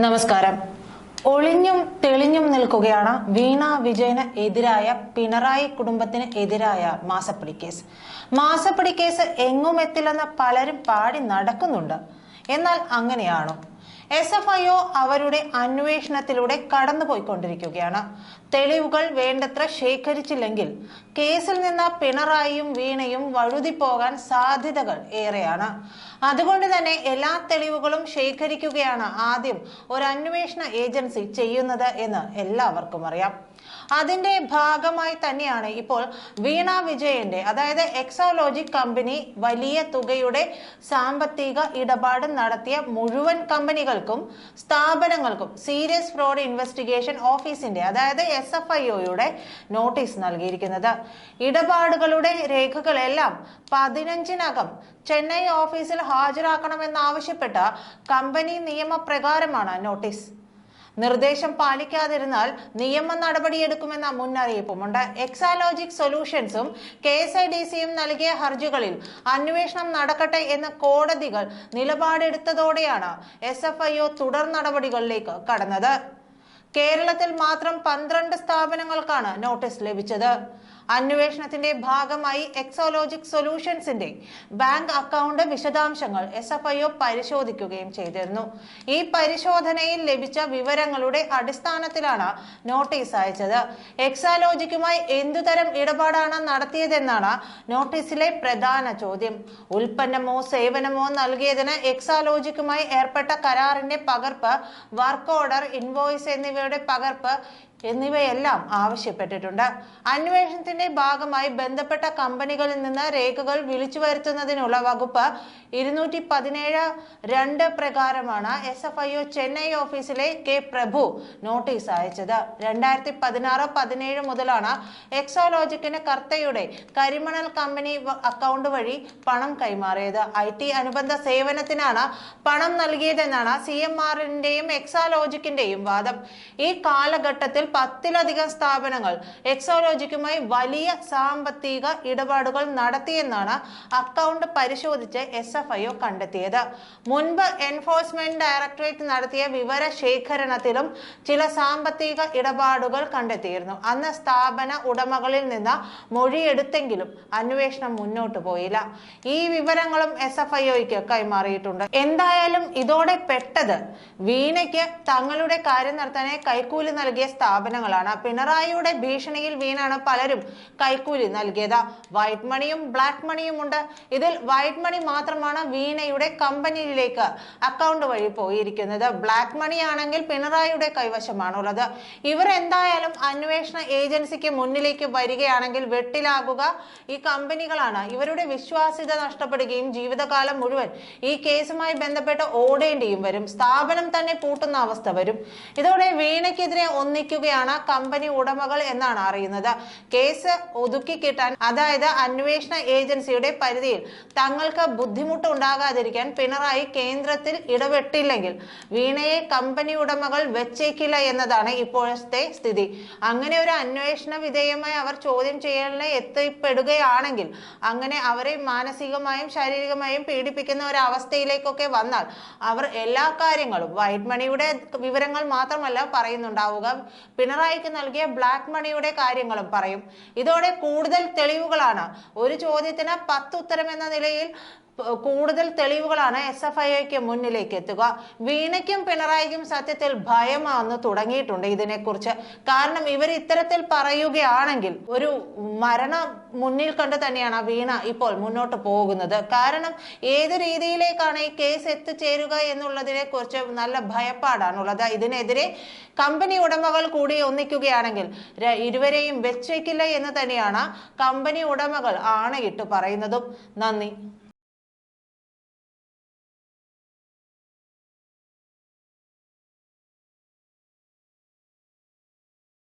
നമസ്കാരം. ഒളിഞ്ഞും തെളിഞ്ഞും നിൽക്കുകയാണ് വീണ വിജയന് എതിരായ പിണറായി കുടുംബത്തിന് എതിരായ മാസപ്പടി കേസ്. മാസപ്പടി കേസ് എങ്ങും എത്തില്ലെന്ന് പലരും പാടി നടക്കുന്നുണ്ട്. എന്നാൽ അങ്ങനെയാണോ? SFIO അവരുടെ അന്വേഷണത്തിലൂടെ കടന്നുപോയിക്കൊണ്ടിരിക്കുകയാണ്. തെളിവുകൾ വേണ്ടത്ര ശേഖരിച്ചില്ലെങ്കിൽ കേസിൽ നിന്ന് പിണറായിയും വീണയും വഴുതിപ്പോകാൻ സാധ്യതകൾ ഏറെയാണ്. അതുകൊണ്ട് തന്നെ എല്ലാ തെളിവുകളും ശേഖരിക്കുകയാണ് ആദ്യം ഒരു അന്വേഷണ ഏജൻസി ചെയ്യുന്നത് എന്ന് എല്ലാവർക്കും അറിയാം. അതിന്റെ ഭാഗമായി തന്നെയാണ് ഇപ്പോൾ വീണ വിജയന്റെ, അതായത് എക്സോലോജിക് കമ്പനി വലിയ തുകയുടെ സാമ്പത്തിക ഇടപാട് നടത്തിയ മുഴുവൻ കമ്പനികൾക്കും സ്ഥാപനങ്ങൾക്കും സീരിയസ് ഫ്രോഡ് ഇൻവെസ്റ്റിഗേഷൻ ഓഫീസിന്റെ, അതായത് SFIOയുടെ നോട്ടീസ് നൽകിയിരിക്കുന്നത്. ഇടപാടുകളുടെ രേഖകളെല്ലാം 15-നകം ചെന്നൈ ഓഫീസിൽ ഹാജരാക്കണമെന്നാവശ്യപ്പെട്ട കമ്പനി നിയമപ്രകാരമാണ് നോട്ടീസ്. നിർദ്ദേശം പാലിക്കാതിരുന്നാൽ നിയമ നടപടിയെടുക്കുമെന്ന മുന്നറിയിപ്പുമുണ്ട്. എക്സാലോജിക് സൊല്യൂഷൻസും KSIDCയും നൽകിയ ഹർജികളിൽ അന്വേഷണം നടക്കട്ടെ എന്ന് കോടതികൾ നിലപാടെടുത്തതോടെയാണ് SFIO തുടർ നടപടികളിലേക്ക് കടന്നത്. കേരളത്തിൽ മാത്രം 12 സ്ഥാപനങ്ങൾക്കാണ് നോട്ടീസ് ലഭിച്ചത്. അന്വേഷണത്തിന്റെ ഭാഗമായി എക്സോലോജിക് സൊല്യൂഷൻസിന്റെ ബാങ്ക് അക്കൗണ്ട് വിശദാംശങ്ങൾ SFIO പരിശോധിക്കുകയും ചെയ്തിരുന്നു. ഈ പരിശോധനയിൽ ലഭിച്ച വിവരങ്ങളുടെ അടിസ്ഥാനത്തിലാണ് നോട്ടീസ് അയച്ചത്. എക്സാലോജിക്കുമായി എന്തുതരം ഇടപാടാണ് നടത്തിയതെന്നാണ് നോട്ടീസിലെ പ്രധാന ചോദ്യം. ഉൽപ്പന്നമോ സേവനമോ നൽകിയതിന് എക്സാലോജിക്കുമായി ഏർപ്പെട്ട കരാറിന്റെ പകർപ്പ്, വർക്ക് ഓർഡർ, ഇൻവോയ്സ് എന്നിവയുടെ പകർപ്പ് എന്നിവയെല്ലാം ആവശ്യപ്പെട്ടിട്ടുണ്ട്. അന്വേഷണത്തിന്റെ ഭാഗമായി ബന്ധപ്പെട്ട കമ്പനികളിൽ നിന്ന് രേഖകൾ വിളിച്ചു വരുത്തുന്നതിനുള്ള വകുപ്പ് 217(2) പ്രകാരമാണ് SFIO ചെന്നൈ ഓഫീസിലെ K. പ്രഭു നോട്ടീസ് അയച്ചത്. 2016-17 മുതലാണ് എക്സോലോജിക്കിന് കർത്തയുടെ കരിമണൽ കമ്പനി അക്കൗണ്ട് വഴി പണം കൈമാറിയത്. IT അനുബന്ധ സേവനത്തിനാണ് പണം നൽകിയതെന്നാണ് CMRന്റെയും എക്സോലോജിക്കിന്റെയും വാദം. ഈ കാലഘട്ടത്തിൽ 10-ലധികം സ്ഥാപനങ്ങൾ എക്സോലോജിക്കുമായി വലിയ സാമ്പത്തിക ഇടപാടുകൾ നടത്തിയെന്നാണ് അക്കൗണ്ട് പരിശോധിച്ച് SFIO കണ്ടെത്തിയത്. മുൻപ് എൻഫോഴ്സ്മെന്റ് ഡയറക്ടറേറ്റ് നടത്തിയ വിവര ശേഖരണത്തിലും ചില സാമ്പത്തിക ഇടപാടുകൾ കണ്ടെത്തിയിരുന്നു. അന്ന് സ്ഥാപന ഉടമകളിൽ നിന്ന് മൊഴിയെടുത്തെങ്കിലും അന്വേഷണം മുന്നോട്ട് പോയില്ല. ഈ വിവരങ്ങളും SFIOയ്ക്ക് കൈമാറിയിട്ടുണ്ട്. എന്തായാലും ഇതോടെ പെട്ടത് വീണയ്ക്ക് തങ്ങളുടെ കാര്യം നടത്താനായി കൈക്കൂലി നൽകിയ സ്ഥാപനങ്ങളാണ്. പിണറായിയുടെ ഭീഷണിയിൽ വീണാണ് പലരും കൈക്കൂലി നൽകിയത്. വൈറ്റ് മണിയും ബ്ലാക്ക് മണിയും ഉണ്ട്. ഇതിൽ വൈറ്റ് മണി മാത്രമാണ് വീണയുടെ കമ്പനിയിലേക്ക് അക്കൗണ്ട് വഴി പോയിരിക്കുന്നത്. ബ്ലാക്ക് മണി ആണെങ്കിൽ പിണറായിയുടെ കൈവശമാണുള്ളത്. ഇവർ എന്തായാലും അന്വേഷണ ഏജൻസിക്ക് മുന്നിലേക്ക് വരികയാണെങ്കിൽ വെട്ടിലാകുക ഈ കമ്പനികളാണ്. ഇവരുടെ വിശ്വാസ്യത നഷ്ടപ്പെടുകയും ജീവിതകാലം മുഴുവൻ ഈ കേസുമായി ബന്ധപ്പെട്ട് ഓടേണ്ടിയും വരും. സ്ഥാപനം തന്നെ പൂട്ടുന്ന അവസ്ഥ വരും. ഇതോടെ വീണയ്ക്കെതിരെ ഒന്നിക്കുകയാണ് കമ്പനി ഉടമകൾ എന്നാണ് അറിയുന്നത്. കേസ് ഒതുക്കി കിട്ടാൻ, അതായത് അന്വേഷണ ഏജൻസിയുടെ പരിധിയിൽ തങ്ങൾക്ക് ബുദ്ധിമുട്ട് ഉണ്ടാകാതിരിക്കാൻ പിണറായി കേന്ദ്രത്തിൽ ഇടപെട്ടില്ലെങ്കിൽ വീണയെ കമ്പനി ഉടമകൾ വെച്ചേക്കില്ല എന്നതാണ് ഇപ്പോഴത്തെ സ്ഥിതി. അങ്ങനെ ഒരു അന്വേഷണ വിധേയമായി അവർ ചോദ്യം ചെയ്യലിന് എത്തിപ്പെടുകയാണെങ്കിൽ, അങ്ങനെ അവരെ മാനസികമായും ശാരീരികമായും പീഡിപ്പിക്കുന്ന ഒരു അവസ്ഥയിലേക്കൊക്കെ വന്നാൽ അവർ എല്ലാ കാര്യങ്ങളും, വൈറ്റ് മണിയുടെ വിവരങ്ങൾ മാത്രമല്ല പറയുന്നുണ്ടാവുക, പിണറായിക്ക് നൽകിയ ബ്ലാക്ക് മണിയുടെ കാര്യങ്ങളും പറയും. ഇതോടെ കൂടുതൽ തെളിവുകളാണ്, ഒരു ചോദ്യത്തിന് 10 ഉത്തരം എന്ന നിലയിൽ കൂടുതൽ തെളിവുകളാണ് SFIOയ്ക്ക് മുന്നിലേക്ക് എത്തുക. വീണയ്ക്കും പിണറായിക്കും സത്യത്തിൽ ഭയമാണെന്ന് തുടങ്ങിയിട്ടുണ്ട് ഇതിനെക്കുറിച്ച്. കാരണം ഇവർ ഇത്തരത്തിൽ പറയുകയാണെങ്കിൽ ഒരു മരണം മുന്നിൽ കണ്ട് തന്നെയാണ് വീണ ഇപ്പോൾ മുന്നോട്ട് പോകുന്നത്. കാരണം ഏത് രീതിയിലേക്കാണ് ഈ കേസ് എത്തിച്ചേരുക എന്നുള്ളതിനെ കുറിച്ച് നല്ല ഭയപ്പാടാണുള്ളത്. ഇതിനെതിരെ കമ്പനി ഉടമകൾ കൂടി ഒന്നിക്കുകയാണെങ്കിൽ ഇരുവരെയും വെച്ചേക്കില്ല എന്ന് തന്നെയാണ് കമ്പനി ഉടമകൾ ആണയിട്ട് പറയുന്നതും. നന്ദി.